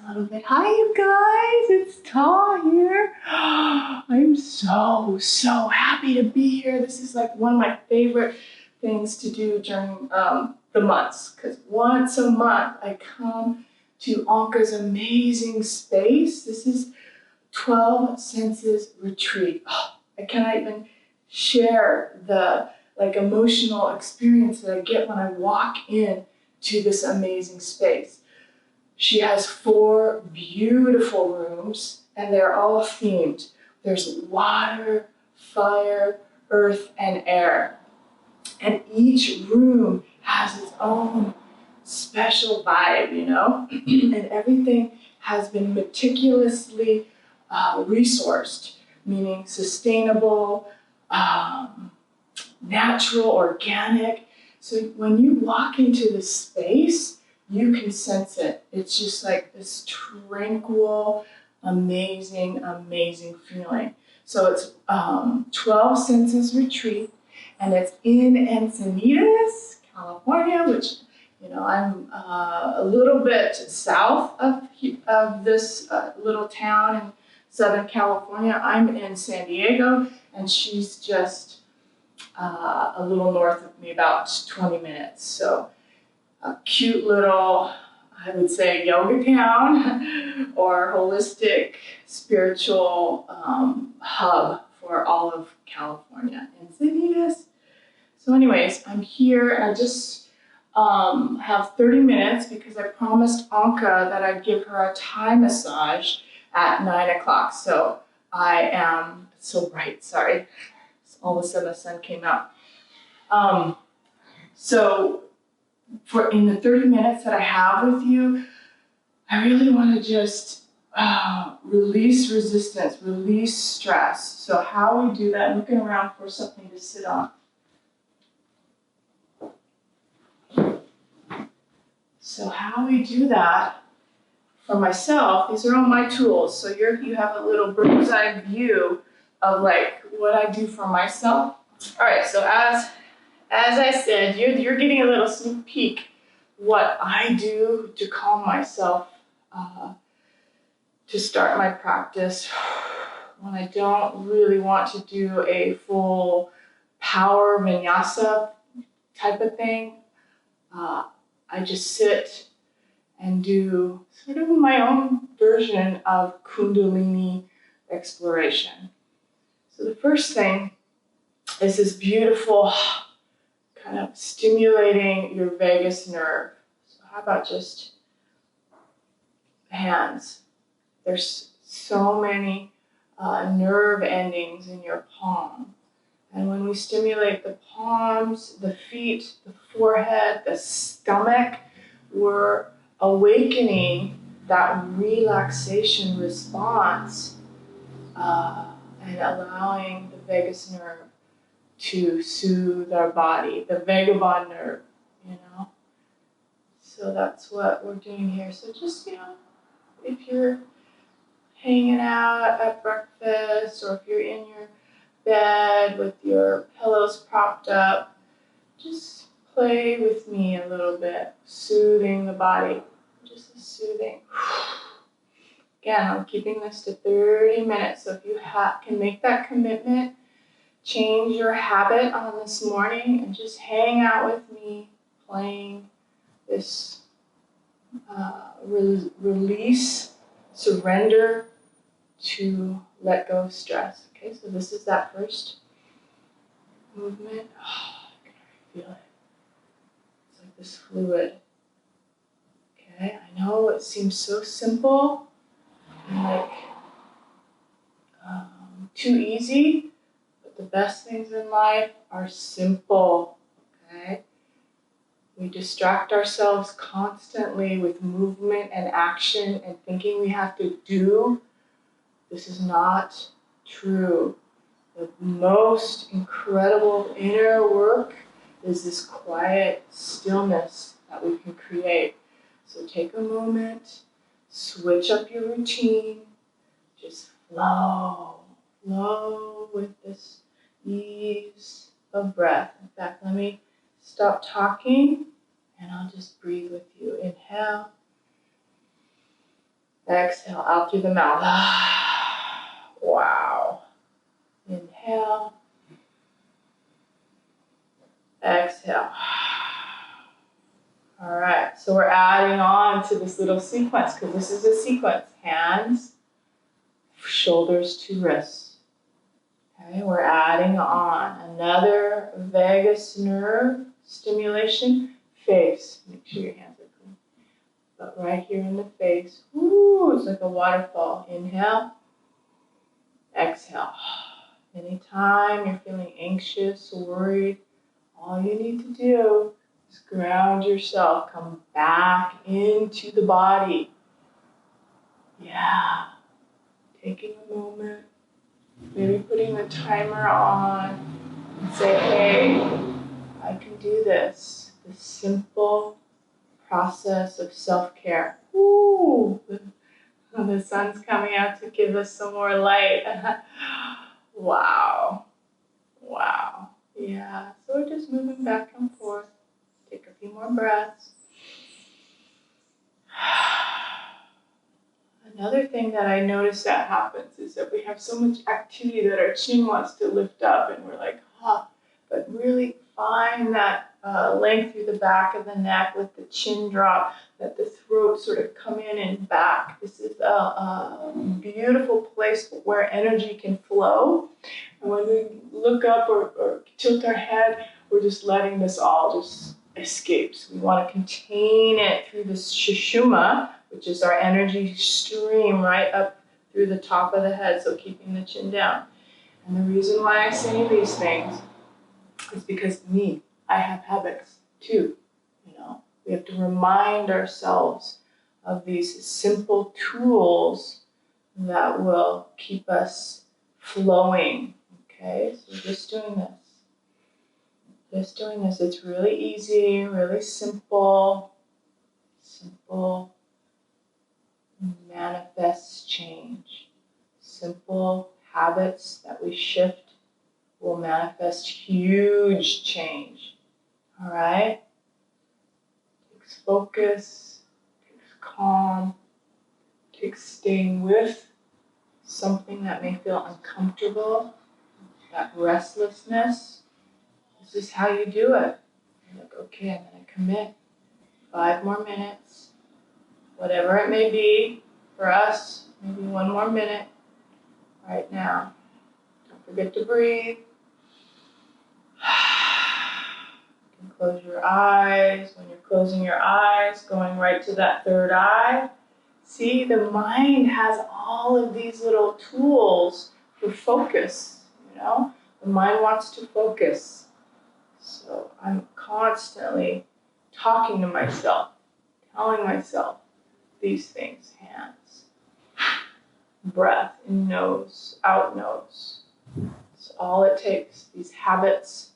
a little bit. Hi, you guys. It's Ta here. I'm so happy to be here. This is like one of my favorite things to do during the months, because once a month I come to Anka's amazing space. This is 12 Senses Retreat. I cannot even share the emotional experience that I get when I walk in to this amazing space. She has 4 beautiful rooms, and they're all themed. There's water, fire, earth, and air. And each room has its own special vibe, you know? And everything has been meticulously resourced, meaning sustainable, natural, organic. So when you walk into this space, you can sense it. It's just like this tranquil, amazing feeling. So it's 12 Senses Retreat, and it's in Encinitas, California, which, you know, I'm a little bit south of this little town in Southern California. I'm in San Diego, and she's just a little north of me, about 20 minutes. So a cute little, I would say, yoga town or holistic spiritual hub for all of California, Encinitas. So anyways, I'm here, and I just have 30 minutes because I promised Anka that I'd give her a Thai massage at 9 o'clock. So I am, it's so bright, sorry. All of a sudden the sun came out. So in the 30 minutes that I have with you, I really want to just release resistance, release stress. So how we do that, I'm looking around for something to sit on. So how we do that for myself, these are all my tools. So you have a little bird's eye view of like what I do for myself. All right, so as I said, you're getting a little sneak peek what I do to calm myself, to start my practice when I don't really want to do a full power vinyasa type of thing. I just sit and do sort of my own version of Kundalini exploration. So the first thing is this beautiful kind of stimulating your vagus nerve. So how about just hands? There's so many nerve endings in your palm. And when we stimulate the palms, the feet, the forehead, the stomach, we're awakening that relaxation response and allowing the vagus nerve to soothe our body, the vagabond nerve, you know. So that's what we're doing here. So just, you know, if you're hanging out at breakfast, or if you're in your bed with your pillows propped up, just play with me a little bit, soothing the body, just soothing. Again, I'm keeping this to 30 minutes, so if you can make that commitment, change your habit on this morning and just hang out with me playing this release, surrender to let go of stress. Okay, so this is that first movement. Oh, I can feel it. It's like this fluid. Okay, I know it seems so simple and like too easy, but the best things in life are simple. Okay, we distract ourselves constantly with movement and action and thinking we have to do. This is not true. The most incredible inner work is this quiet stillness that we can create. So take a moment, switch up your routine, just flow with this ease of breath. In fact, let me stop talking and I'll just breathe with you. Inhale. Exhale out through the mouth. Wow. Inhale. Exhale. All right, so we're adding on to this little sequence because this is a sequence. Hands, shoulders to wrists. Okay, we're adding on another vagus nerve stimulation. Face. Make sure your hands are clean. But right here in the face. Ooh, it's like a waterfall. Inhale. Exhale. Anytime you're feeling anxious or worried, all you need to do is ground yourself. Come back into the body. Yeah. Taking a moment. Maybe putting the timer on. And say, hey, I can do this. This simple process of self-care. Ooh. The sun's coming out to give us some more light. Wow. Wow. Yeah. So we're just moving back and forth. Take a few more breaths. Another thing that I notice that happens is that we have so much activity that our chin wants to lift up and we're like, but really find that length through the back of the neck, let the chin drop, let the throat sort of come in and back. This is a beautiful place where energy can flow. And when we look up or tilt our head, we're just letting this all just escape. So we want to contain it through the sushumna, which is our energy stream right up through the top of the head, so keeping the chin down. And the reason why I say these things is because I have habits too, We have to remind ourselves of these simple tools that will keep us flowing, okay? So just doing this. Just doing this. It's really easy, really simple. Simple manifests change. Simple habits that we shift will manifest huge change. All right? Takes focus, takes calm, takes staying with something that may feel uncomfortable, that restlessness. This is how you do it. You're like, okay, I'm going to commit 5 more minutes, whatever it may be. For us, maybe 1 more minute right now. Don't forget to breathe. You can close your eyes. When you're closing your eyes, going right to that third eye. See, the mind has all of these little tools for focus, The mind wants to focus. So I'm constantly talking to myself, telling myself these things. Hands, breath, in nose, out nose. It's all it takes. These habits.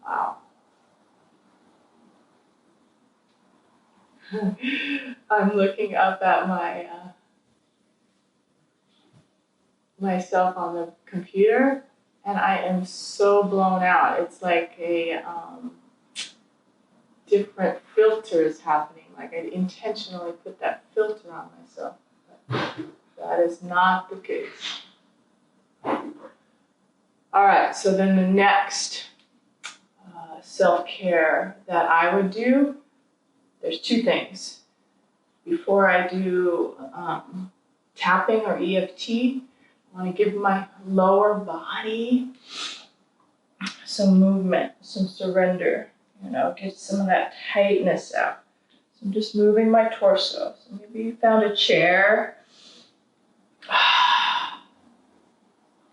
Wow. I'm looking up at myself on the computer, and I am so blown out. It's like a different filters happening. Like I intentionally put that filter on myself. But that is not the case. All right, so then the next self-care that I would do, there's 2 things. Before I do tapping or EFT, I want to give my lower body some movement, some surrender, get some of that tightness out. So I'm just moving my torso. So maybe you found a chair,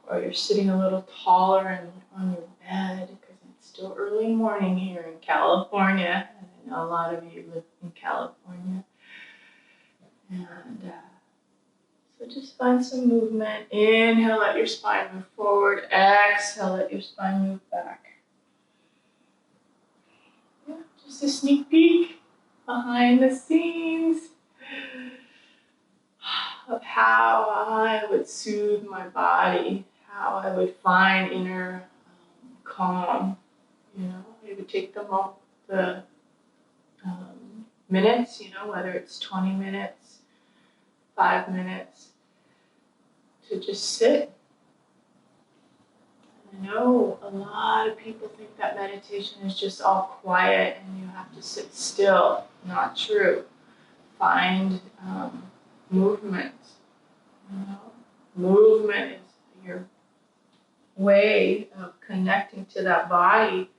or you're sitting a little taller on your bed, because it's still early morning here in California, and I know a lot of you live in California. And so just find some movement. Inhale, let your spine move forward. Exhale, let your spine move back. Yeah, just a sneak peek behind the scenes of how I would soothe my body, how I would find inner calm. It would take the minutes, whether it's 20 minutes, 5 minutes to just sit. I know a lot of people think that meditation is just all quiet and you have to sit still. Not true. Find movement. You know? Movement is your way of connecting to that body.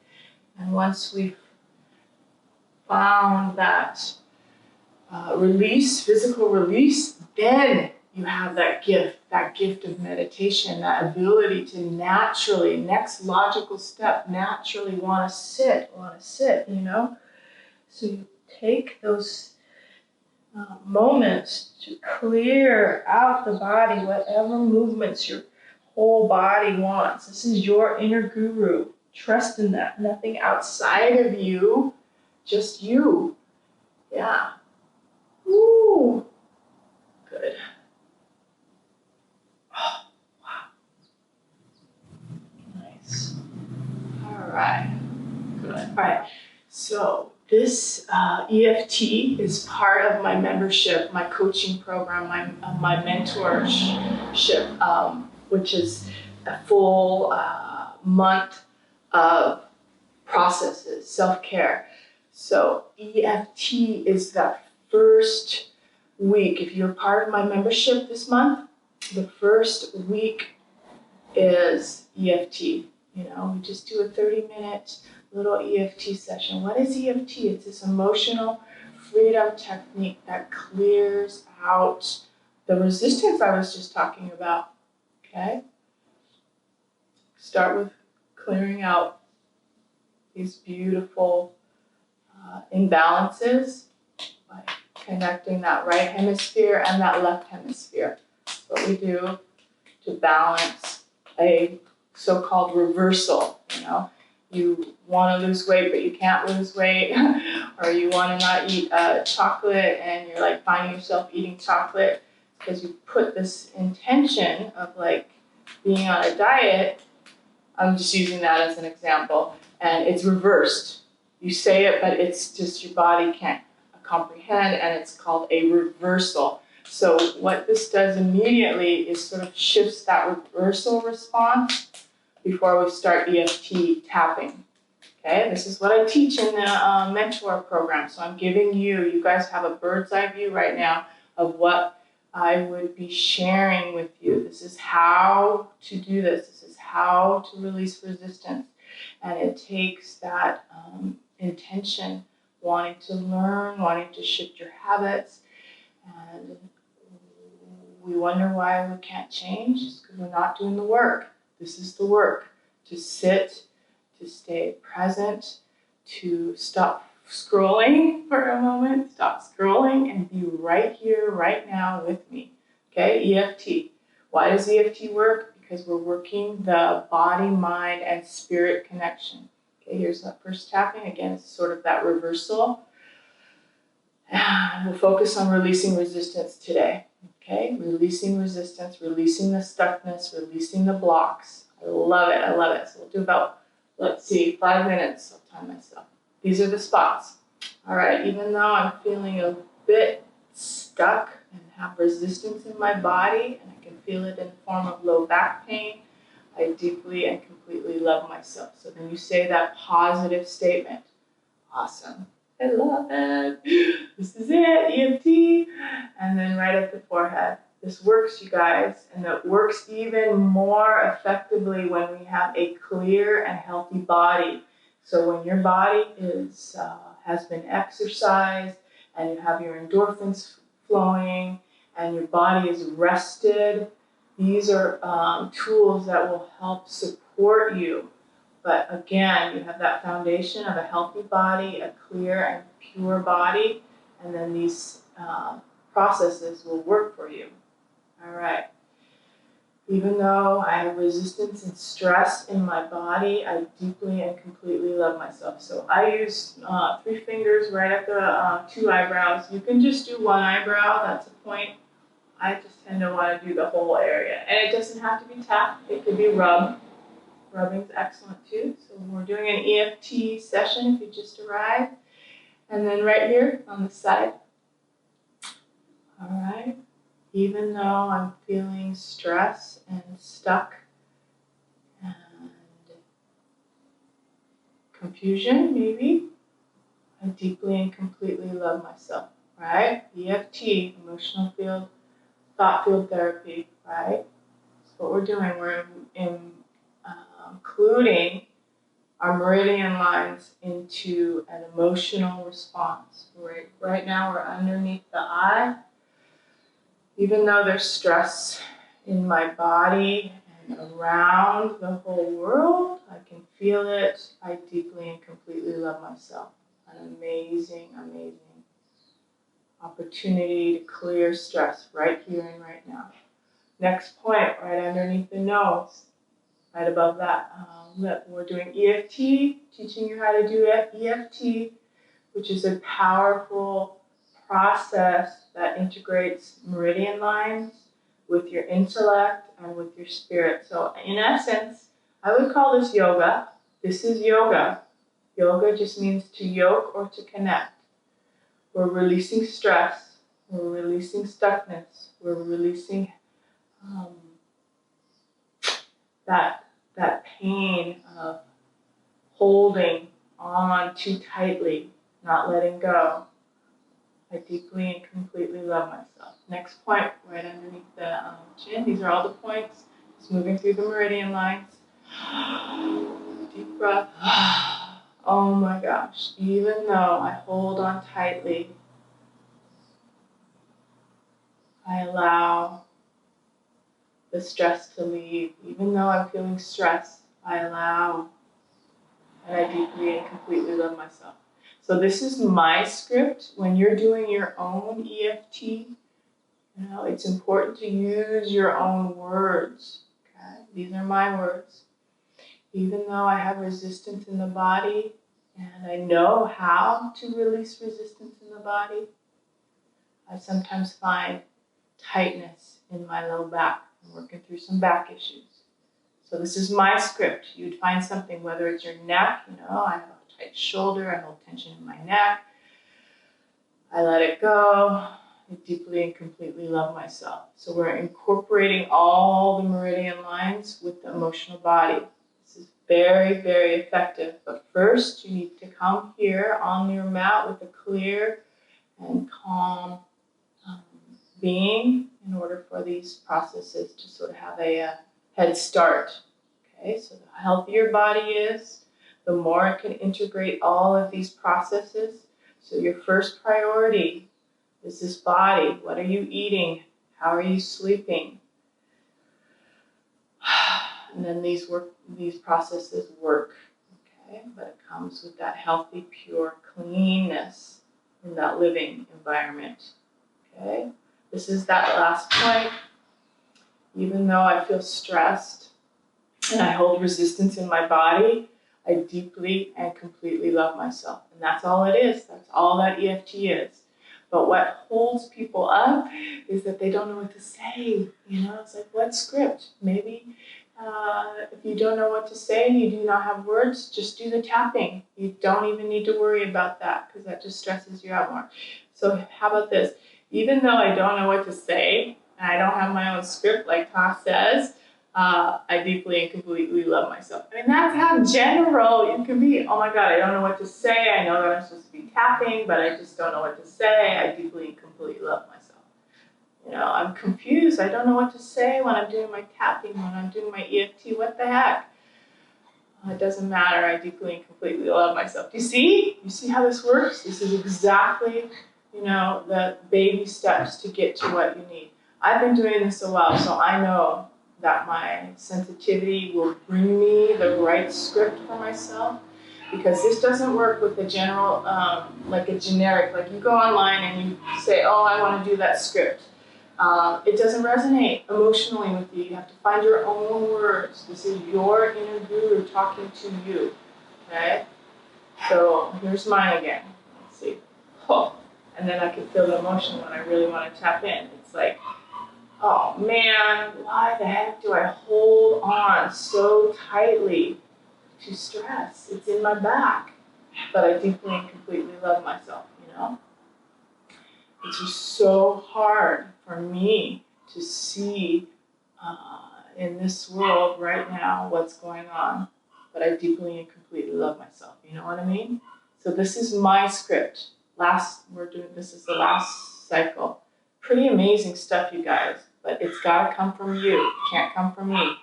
And once we've found that release, physical release, then you have that gift of meditation, that ability to naturally, next logical step, naturally want to sit, you know? So you take those moments to clear out the body, whatever movements your whole body wants. This is your inner guru. Trust in that. Nothing outside of you, just you. Yeah. Ooh. Good. Oh, wow. Nice. All right. Good. All right. So this EFT is part of my membership, my coaching program, my mentorship, which is a full month of processes, self-care. So EFT is that first week. If you're part of my membership this month, the first week is EFT. You know, we just do a 30-minute little EFT session. What is EFT? It's this emotional freedom technique that clears out the resistance I was just talking about. Okay? Start with clearing out these beautiful imbalances by connecting that right hemisphere and that left hemisphere. That's what we do to balance a so-called reversal. You know, you want to lose weight, but you can't lose weight, or you want to not eat chocolate, and you're like finding yourself eating chocolate because you put this intention of like being on a diet. I'm just using that as an example, and it's reversed. You say it, but it's just your body can't comprehend, and it's called a reversal. So what this does immediately is sort of shifts that reversal response before we start EFT tapping. Okay, this is what I teach in the mentor program. So I'm giving you guys have a bird's eye view right now of what I would be sharing with you. This is how to do this. This is how to release resistance. And it takes that intention, wanting to learn, wanting to shift your habits. And we wonder why we can't change. It's because we're not doing the work. This is the work. To sit, to stay present, to stop scrolling for a moment, stop scrolling, and be right here, right now with me. Okay, EFT. Why does EFT work? Because we're working the body, mind, and spirit connection. Okay, here's that first tapping. Again, it's sort of that reversal. And we'll focus on releasing resistance today. Okay, releasing resistance, releasing the stuckness, releasing the blocks. I love it, I love it. So we'll do about, let's see, 5 minutes. I'll time myself. These are the spots. All right, even though I'm feeling a bit stuck and have resistance in my body, and I can feel it in the form of low back pain, I deeply and completely love myself. So then you say that positive statement. Awesome. I love it. This is it, EFT. And then right at the forehead. This works, you guys, and it works even more effectively when we have a clear and healthy body. So when your body has been exercised and you have your endorphins flowing and your body is rested, these are tools that will help support you. But again, you have that foundation of a healthy body, a clear and pure body, and then these processes will work for you. All right. Even though I have resistance and stress in my body, I deeply and completely love myself. So I use 3 fingers right at the 2 eyebrows. You can just do 1 eyebrow. That's a point. I just tend to want to do the whole area. And it doesn't have to be tapped. It could be rubbed. Rubbing's excellent too. So we're doing an EFT session if you just arrived. And then right here on the side. All right. Even though I'm feeling stress and stuck and confusion, maybe, I deeply and completely love myself, right? EFT, emotional field, thought field therapy, right? That's what we're doing. We're including our meridian lines into an emotional response. Right now we're underneath the eye. Even though there's stress in my body and around the whole world, I can feel it. I deeply and completely love myself. An amazing, amazing opportunity to clear stress right here and right now. Next point, right underneath the nose, right above that. We're doing EFT, teaching you how to do EFT, which is a powerful process that integrates meridian lines with your intellect and with your spirit. So in essence, I would call this yoga. This is yoga. Yoga just means to yoke or to connect. We're releasing stress. We're releasing stuckness. We're releasing that pain of holding on too tightly, not letting go. I deeply and completely love myself. Next point, right underneath the chin. These are all the points. Just moving through the meridian lines. Deep breath. Oh my gosh. Even though I hold on tightly, I allow the stress to leave. Even though I'm feeling stressed, I allow, and I deeply and completely love myself. So this is my script. When you're doing your own EFT, it's important to use your own words. Okay? These are my words. Even though I have resistance in the body, and I know how to release resistance in the body, I sometimes find tightness in my low back. I'm working through some back issues. So this is my script. You'd find something, whether it's your neck, I have a tight shoulder, I hold tension in my neck, I let it go. I deeply and completely love myself. So we're incorporating all the meridian lines with the emotional body. This is very, very effective. But first, you need to come here on your mat with a clear and calm being in order for these processes to sort of have a head start. Okay, so the healthier body is, the more it can integrate all of these processes. So your first priority is this body. What are you eating? How are you sleeping? And then these processes work. Okay, but it comes with that healthy, pure cleanness in that living environment. Okay, this is that last point. Even though I feel stressed and I hold resistance in my body, I deeply and completely love myself. And that's all it is. That's all that EFT is. But what holds people up is that they don't know what to say. It's like, what script? Maybe if you don't know what to say and you do not have words, just do the tapping. You don't even need to worry about that because that just stresses you out more. So how about this? Even though I don't know what to say, and I don't have my own script like Ta says, I deeply and completely love myself. I mean, that's how general you can be. Oh my God, I don't know what to say. I know that I'm supposed to be tapping, but I just don't know what to say. I deeply and completely love myself. I'm confused. I don't know what to say when I'm doing my tapping, when I'm doing my EFT. What the heck? It doesn't matter. I deeply and completely love myself. Do you see? You see how this works? This is exactly, the baby steps to get to what you need. I've been doing this a while, so I know that my sensitivity will bring me the right script for myself, because this doesn't work with the general, like a generic, like you go online and you say, oh, I want to do that script. It doesn't resonate emotionally with you. You have to find your own words. This is your inner guru talking to you, okay? So here's mine again. Let's see. Oh, and then I can feel the emotion when I really want to tap in. It's like, oh man, why the heck do I hold on so tightly to stress? It's in my back, but I deeply and completely love myself, It's just so hard for me to see in this world right now what's going on. But I deeply and completely love myself. You know what I mean? So this is my script. This is the last cycle. Pretty amazing stuff, you guys. But it's got to come from you. It can't come from me.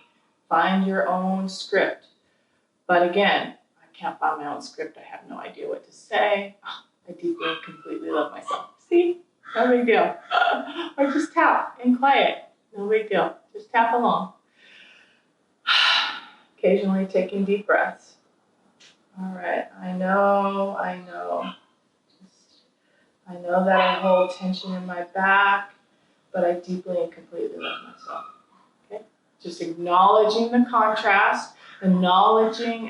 Find your own script. But again, I can't find my own script. I have no idea what to say. I deeply and completely love myself. See? No big deal. Or just tap and quiet. No big deal. Just tap along. Occasionally taking deep breaths. All right. I know. I know that I hold tension in my back, but I deeply and completely love myself. Okay? Just acknowledging the contrast, acknowledging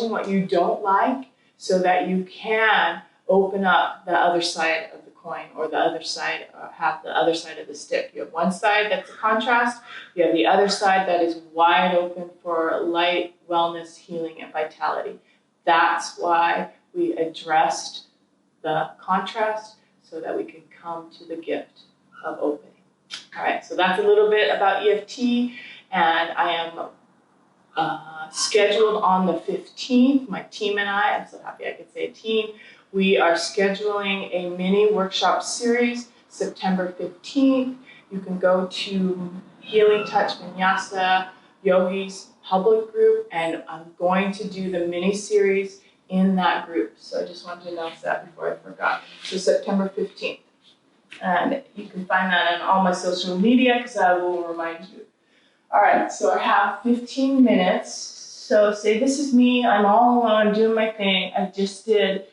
what you don't like so that you can open up the other side of the coin or the other side, have the other side of the stick. You have one side that's a contrast, you have the other side that is wide open for light, wellness, healing, and vitality. That's why we addressed the contrast so that we can come to the gift of opening. All right, so that's a little bit about EFT, and I am scheduled on the 15th. My team and I'm so happy I could say team. We are scheduling a mini workshop series September 15th. You can go to Healing Touch Vinyasa Yogis public group, and I'm going to do the mini series in that group. So I just wanted to announce that before I forgot. So September 15th. And you can find that on all my social media because I will remind you. All right, so I have 15 minutes. So say this is me, I'm all alone, doing my thing. I just did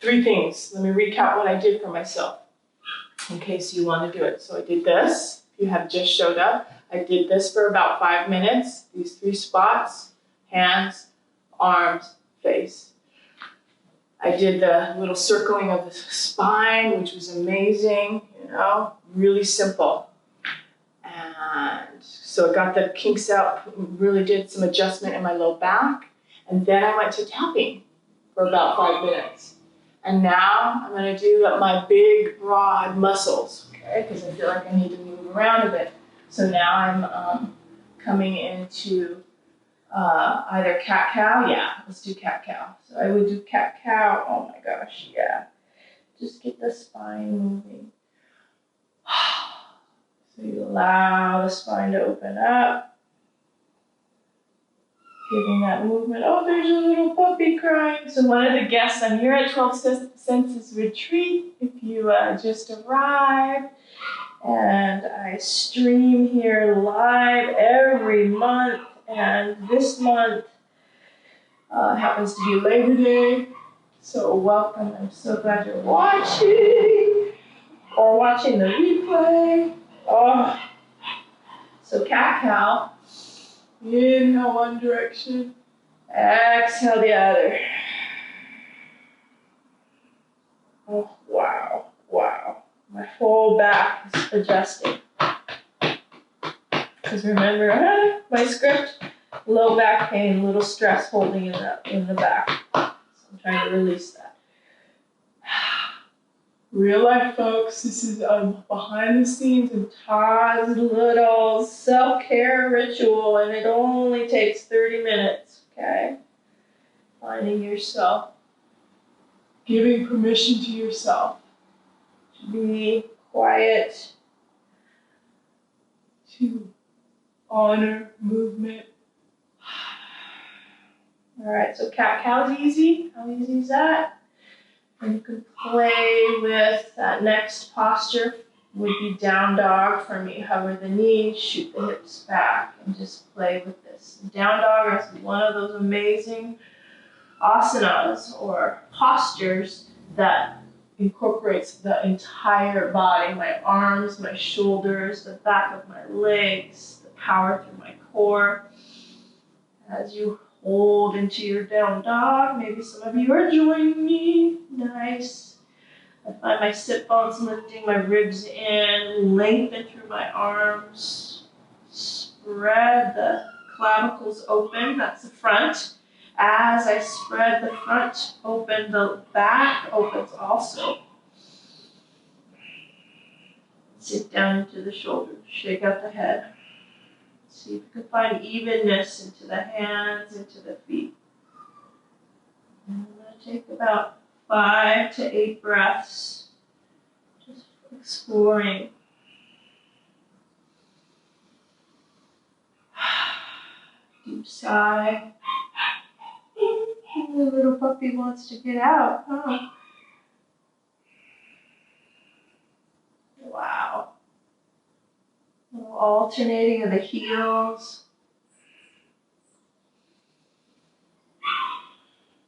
3 things. Let me recap what I did for myself in case you want to do it. So I did this, if you have just showed up. I did this for about 5 minutes, these 3 spots, hands, arms, face. I did the little circling of the spine, which was amazing, you know, really simple. And so I got the kinks out, really did some adjustment in my low back. And then I went to tapping for about 5 minutes. And now I'm going to do my big, broad muscles, okay, because I feel like I need to move around a bit. So now I'm coming into either cat-cow. Yeah, let's do cat-cow. So I would do cat-cow. Oh my gosh, yeah. Just get the spine moving. So you allow the spine to open up. Giving that movement. Oh, there's a little puppy crying. So one of the guests, I'm here at 12 Senses Retreat. If you just arrived. And I stream here live every month. And this month happens to be Labor Day. So welcome. I'm so glad you're watching. Or watching the replay. Oh. So cat-cow. Inhale one direction, exhale the other. Oh, wow, wow. My whole back is adjusting. Because remember, my script, low back pain, little stress holding in the back. So I'm trying to release that. Real life, folks, this is behind the scenes of Todd's little self-care ritual, and it only takes 30 minutes, okay? Finding yourself, giving permission to yourself to be quiet, to honor movement. All right, so cat-cow is easy. How easy is that? And you can play with that next posture would be down dog for me. Hover the knees, shoot the hips back, and just play with this. Down dog is one of those amazing asanas or postures that incorporates the entire body, my arms, my shoulders, the back of my legs, the power through my core. As you hold into your down dog. Maybe some of you are joining me. Nice. I find my sit bones lifting, my ribs in, lengthen through my arms. Spread the clavicles open. That's the front. As I spread the front open, the back opens also. Sink down into the shoulders, shake out the head. See if you can find evenness into the hands, into the feet. And I'm going to take about 5 to 8 breaths, just exploring. Deep sigh. The little puppy wants to get out, huh? Wow. A little alternating of the heels.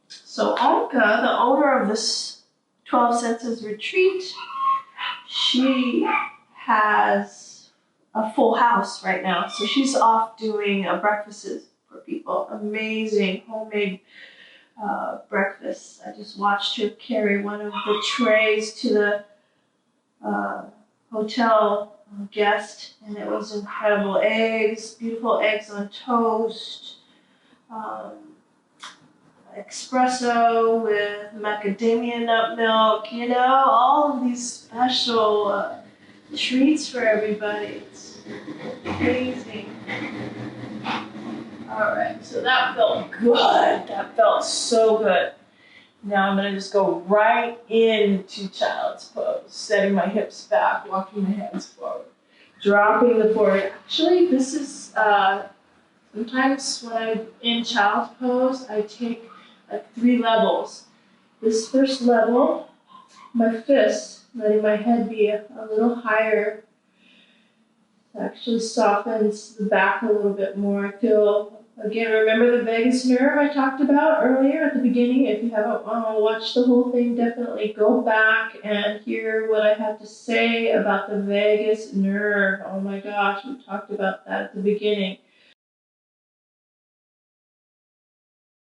So Anka, the owner of this 12 Senses retreat, she has a full house right now. So she's off doing breakfasts for people. Amazing homemade breakfasts. I just watched her carry one of the trays to the hotel guest, and it was incredible. Eggs, beautiful eggs on toast, espresso with macadamia nut milk, you know, all of these special treats for everybody. It's amazing. All right, so that felt good. That felt so good. Now I'm going to just go right into child's pose, setting my hips back, walking my hands forward, dropping the forward. Actually, this is sometimes when I'm in child's pose, I take like 3 levels. This first level, my fists, letting my head be a little higher, actually softens the back a little bit more. I feel, again, remember the vagus nerve I talked about earlier at the beginning? If you haven't watched the whole thing, definitely go back and hear what I have to say about the vagus nerve. Oh my gosh, we talked about that at the beginning.